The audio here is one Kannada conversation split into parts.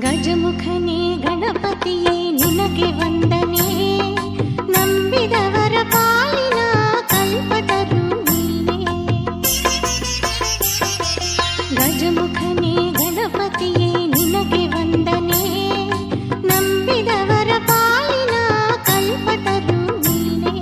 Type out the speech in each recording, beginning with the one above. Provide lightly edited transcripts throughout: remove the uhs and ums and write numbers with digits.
ಗಜಮುಖನೇ ಗಣಪತಿಯೇ ನಿನಗೆ ವಂದನೆ, ನಂಬಿದವರ ಪಾಲಿನ ಕಲ್ಪತರು ನೀನೇ. ಗಜಮುಖನೇ ಗಣಪತಿಯೇ ನಿನಗೆ ವಂದನೆ, ನಂಬಿದವರ ಪಾಲಿನ ಕಲ್ಪತರು ನೀನೇ.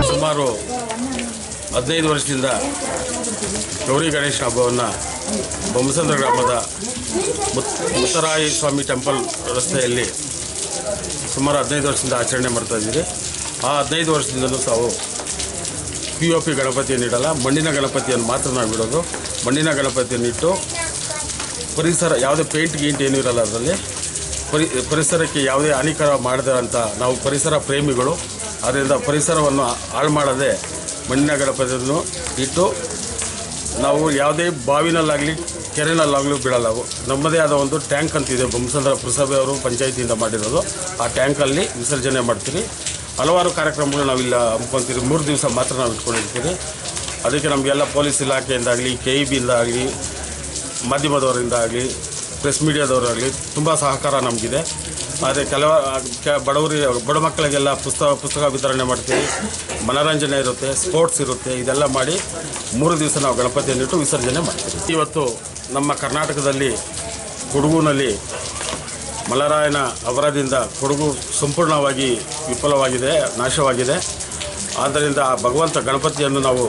ಸುಮಾರು 15 ವರ್ಷದಿಂದ ಗೌರಿ ಗಣೇಶ ಹಬ್ಬವನ್ನು ಬೊಮ್ಮಸಂದ್ರ ಗ್ರಾಮದ ಮುತ್ತರಾಯಿ ಸ್ವಾಮಿ ಟೆಂಪಲ್ ರಸ್ತೆಯಲ್ಲಿ ಸುಮಾರು 15 ವರ್ಷದಿಂದ ಆಚರಣೆ ಮಾಡ್ತಾಯಿದ್ದೀರಿ. ಆ 15 ವರ್ಷದಿಂದಲೂ ತಾವು POP ಗಣಪತಿಯನ್ನು ಇಡಲ್ಲ, ಮಣ್ಣಿನ ಗಣಪತಿಯನ್ನು ಮಾತ್ರ ನಾವು ಇಡೋದು. ಮಣ್ಣಿನ ಗಣಪತಿಯನ್ನು ಇಟ್ಟು ಪರಿಸರ ಯಾವುದೇ ಪೇಂಟ್ ಗೀಂಟ್ ಏನೂ ಇರಲ್ಲ, ಅದರಲ್ಲಿ ಪರಿಸರಕ್ಕೆ ಯಾವುದೇ ಹಾನಿಕರ ಮಾಡದಂಥ ನಾವು ಪರಿಸರ ಪ್ರೇಮಿಗಳು. ಆದ್ದರಿಂದ ಪರಿಸರವನ್ನು ಹಾಳು ಮಾಡದೆ ಮಣ್ಣಿನ ಗಣಪತಿಯನ್ನು ಇಟ್ಟು ನಾವು ಯಾವುದೇ ಬಾವಿನಲ್ಲಾಗಲಿ ಕೆರೆನಲ್ಲಾಗಲಿ ಬಿಡಲ್ಲ. ನಮ್ಮದೇ ಆದ ಒಂದು ಟ್ಯಾಂಕ್ ಅಂತಿದೆ, ಬೊಮ್ಮಸಂದ್ರ ಪುರಸಭೆಯವರು ಪಂಚಾಯಿತಿಯಿಂದ ಮಾಡಿರೋದು. ಆ ಟ್ಯಾಂಕಲ್ಲಿ ವಿಸರ್ಜನೆ ಮಾಡ್ತೀವಿ. ಹಲವಾರು ಕಾರ್ಯಕ್ರಮಗಳು ನಾವಿಲ್ಲ ಹಮ್ಮಿಕೊತೀವಿ. 3 ದಿವಸ ಮಾತ್ರ ನಾವು ಇಟ್ಕೊಂಡಿರ್ತೀವಿ. ಅದಕ್ಕೆ ನಮಗೆಲ್ಲ ಪೊಲೀಸ್ ಇಲಾಖೆಯಿಂದಾಗಲಿ, KEBಯಿಂದ ಆಗಲಿ, ಮಾಧ್ಯಮದವರಿಂದ ಆಗಲಿ, ಪ್ರೆಸ್ ಮೀಡಿಯಾದವರಾಗಲಿ ತುಂಬ ಸಹಕಾರ ನಮಗಿದೆ. ಆದರೆ ಬಡ ಮಕ್ಕಳಿಗೆಲ್ಲ ಪುಸ್ತಕ ವಿತರಣೆ ಮಾಡ್ತೀವಿ, ಮನೋರಂಜನೆ ಇರುತ್ತೆ, ಸ್ಪೋರ್ಟ್ಸ್ ಇರುತ್ತೆ. ಇದೆಲ್ಲ ಮಾಡಿ 3 ದಿವಸ ನಾವು ಗಣಪತಿಯನ್ನಿಟ್ಟು ವಿಸರ್ಜನೆ ಮಾಡ್ತೀವಿ. ಇವತ್ತು ನಮ್ಮ ಕರ್ನಾಟಕದಲ್ಲಿ ಕೊಡಗುನಲ್ಲಿ ಮಲರಾಯನ ಅವರದಿಂದ ಕೊಡಗು ಸಂಪೂರ್ಣವಾಗಿ ವಿಫಲವಾಗಿದೆ, ನಾಶವಾಗಿದೆ. ಆದ್ದರಿಂದ ಆ ಭಗವಂತ ಗಣಪತಿಯನ್ನು ನಾವು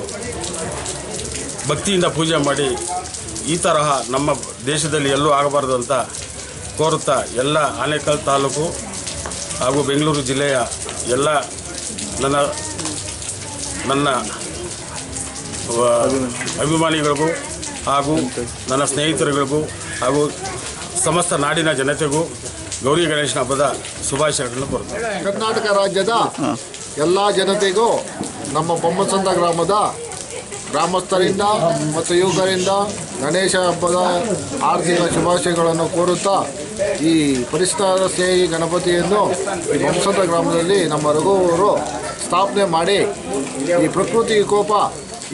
ಭಕ್ತಿಯಿಂದ ಪೂಜೆ ಮಾಡಿ ಈ ತರಹ ನಮ್ಮ ದೇಶದಲ್ಲಿ ಎಲ್ಲೂ ಆಗಬಾರ್ದು ಅಂತ ಕೋರುತ್ತಾ ಎಲ್ಲ ಆನೇಕಲ್ ತಾಲೂಕು ಹಾಗೂ ಬೆಂಗಳೂರು ಜಿಲ್ಲೆಯ ಎಲ್ಲ ನನ್ನ ಅಭಿಮಾನಿಗಳಿಗೂ ಹಾಗೂ ನನ್ನ ಸ್ನೇಹಿತರುಗಳಿಗೂ ಹಾಗೂ ಸಮಸ್ತ ನಾಡಿನ ಜನತೆಗೂ ಗೌರಿ ಗಣೇಶನ ಹಬ್ಬದ ಶುಭಾಶಯಗಳನ್ನು ಕೋರುತ್ತೇನೆ. ಕರ್ನಾಟಕ ರಾಜ್ಯದ ಎಲ್ಲ ಜನತೆಗೂ ನಮ್ಮ ಬೊಮ್ಮಸಂದ್ರ ಗ್ರಾಮದ ಗ್ರಾಮಸ್ಥರಿಂದ ಮತ್ತು ಯುವಕರಿಂದ ಗಣೇಶ ಹಬ್ಬದ ಆರ್ಥಿಕ ಶುಭಾಶಯಗಳನ್ನು ಕೋರುತ್ತಾ ಈ ಪರಿಸರ ಸ್ನೇಹಿ ಗಣಪತಿಯನ್ನು ಈ ಬೊಮ್ಮಸಂದ್ರ ಗ್ರಾಮದಲ್ಲಿ ನಮ್ಮ ರಘುವರು ಸ್ಥಾಪನೆ ಮಾಡಿ ಈ ಪ್ರಕೃತಿ ವಿಕೋಪ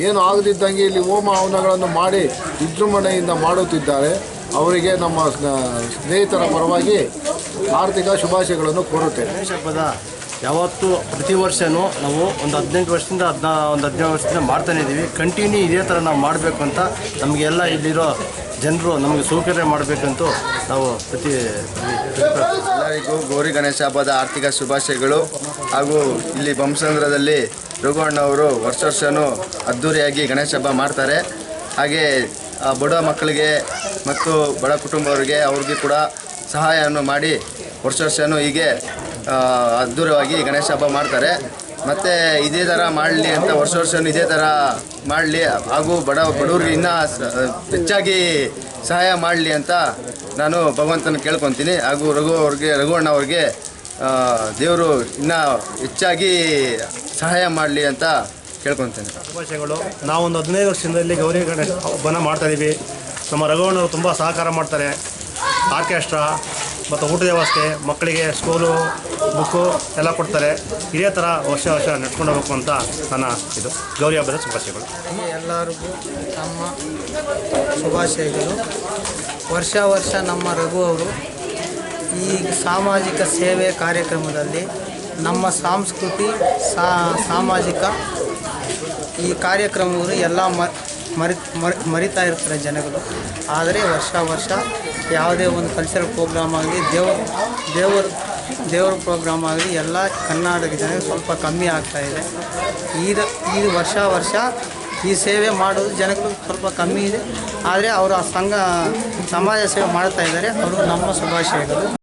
ಏನು ಆಗದಿದ್ದಂಗೆ ಇಲ್ಲಿ ಹೋಮ ಹವನಗಳನ್ನು ಮಾಡಿ ವಿಜೃಂಭಣೆಯಿಂದ ಮಾಡುತ್ತಿದ್ದಾರೆ. ಅವರಿಗೆ ನಮ್ಮ ಸ್ನೇಹಿತರ ಪರವಾಗಿ ಆರ್ಥಿಕ ಶುಭಾಶಯಗಳನ್ನು ಕೋರುತ್ತೇವೆ. ಗಣೇಶ ಹಬ್ಬದ ಯಾವತ್ತೂ ಪ್ರತಿ ವರ್ಷವೂ ನಾವು ಒಂದು 18 ವರ್ಷದಿಂದ 17 ವರ್ಷದಿಂದ ಮಾಡ್ತಾನೆ ಇದ್ದೀವಿ. ಕಂಟಿನ್ಯೂ ಇದೇ ಥರ ನಾವು ಮಾಡಬೇಕು ಅಂತ ನಮಗೆಲ್ಲ ಇಲ್ಲಿರೋ ಜನರು ನಮಗೆ ಸೌಕರ್ಯ ಮಾಡಬೇಕಂತೂ ನಾವು ಎಲ್ಲರಿಗೂ ಗೌರಿ ಗಣೇಶ ಹಬ್ಬದ ಆರ್ಥಿಕ ಶುಭಾಶಯಗಳು. ಹಾಗೂ ಇಲ್ಲಿ ಬೊಮ್ಮಸಂದ್ರದಲ್ಲಿ ರಘುವಣ್ಣವರು ವರ್ಷವೂ ಅದ್ಧೂರಿಯಾಗಿ ಗಣೇಶ ಹಬ್ಬ ಮಾಡ್ತಾರೆ. ಹಾಗೆ ಬಡ ಮಕ್ಕಳಿಗೆ ಮತ್ತು ಬಡ ಕುಟುಂಬವರಿಗೆ ಅವ್ರಿಗೆ ಕೂಡ ಸಹಾಯವನ್ನು ಮಾಡಿ ವರ್ಷವೂ ಹೀಗೆ ಅದ್ಧೂರವಾಗಿ ಗಣೇಶ ಹಬ್ಬ ಮಾಡ್ತಾರೆ. ಮತ್ತು ಇದೇ ಥರ ಮಾಡಲಿ ಅಂತ ವರ್ಷವೂ ಇದೇ ಥರ ಮಾಡಲಿ ಹಾಗೂ ಬಡವರಿಗೆ ಇನ್ನೂ ಹೆಚ್ಚಾಗಿ ಸಹಾಯ ಮಾಡಲಿ ಅಂತ ನಾನು ಭಗವಂತನ ಕೇಳ್ಕೊತೀನಿ. ಹಾಗೂ ರಘುವಣ್ಣ ಅವ್ರಿಗೆ ದೇವರು ಇನ್ನೂ ಹೆಚ್ಚಾಗಿ ಸಹಾಯ ಮಾಡಲಿ ಅಂತ ಕೇಳ್ಕೊತೇನೆ. ಶುಭಾಶಯಗಳು. ನಾವೊಂದು 15 ವರ್ಷದಿಂದ ಇಲ್ಲಿ ಗೌರಿ ಗಣೇಶ ಹಬ್ಬನ ಮಾಡ್ತಾಯಿದ್ದೀವಿ. ನಮ್ಮ ರಘುವಣ್ಣವರು ತುಂಬ ಸಹಕಾರ ಮಾಡ್ತಾರೆ. ಆರ್ಕೆಸ್ಟ್ರಾ ಮತ್ತು ಊಟದ ವ್ಯವಸ್ಥೆ, ಮಕ್ಕಳಿಗೆ ಸ್ಕೂಲು ಬುಕ್ಕು ಎಲ್ಲ ಕೊಡ್ತಾರೆ. ಇದೇ ಥರ ವರ್ಷ ನಡ್ಕೊಂಡು ಹೋಗ್ಬೇಕು ಅಂತ ನನ್ನ ಇದು ಗೌರಿ ಹಬ್ಬದ ಶುಭಾಶಯಗಳು. ಎಲ್ಲರಿಗೂ ನಮ್ಮ ಶುಭಾಶಯಗಳು. ವರ್ಷ ನಮ್ಮ ರಘು ಅವರು ಈ ಸಾಮಾಜಿಕ ಸೇವೆ ಕಾರ್ಯಕ್ರಮದಲ್ಲಿ ನಮ್ಮ ಸಂಸ್ಕೃತಿ ಸಾಮಾಜಿಕ ಈ ಕಾರ್ಯಕ್ರಮಗಳು ಎಲ್ಲ ಮರಿತಾ ಇರ್ತಾರೆ ಜನಗಳು. ಆದರೆ ವರ್ಷ ಯಾವುದೇ ಒಂದು ಕಲ್ಚರಲ್ ಪ್ರೋಗ್ರಾಮ್ ಆಗಲಿ ದೇವರ ಪ್ರೋಗ್ರಾಮ್ ಆಗಲಿ ಎಲ್ಲ ಕರ್ನಾಟಕ ಜನರಿಗೆ ಸ್ವಲ್ಪ ಕಮ್ಮಿ ಆಗ್ತಾಯಿದೆ. ಈ ವರ್ಷ ಈ ಸೇವೆ ಮಾಡೋದು ಜನಗಳು ಸ್ವಲ್ಪ ಕಮ್ಮಿ ಇದೆ. ಆದರೆ ಅವರು ಆ ಸಮಾಜ ಸೇವೆ ಮಾಡ್ತಾ ಇದ್ದಾರೆ. ಅವರು ನಮ್ಮ ಶುಭಾಶಯಗಳು.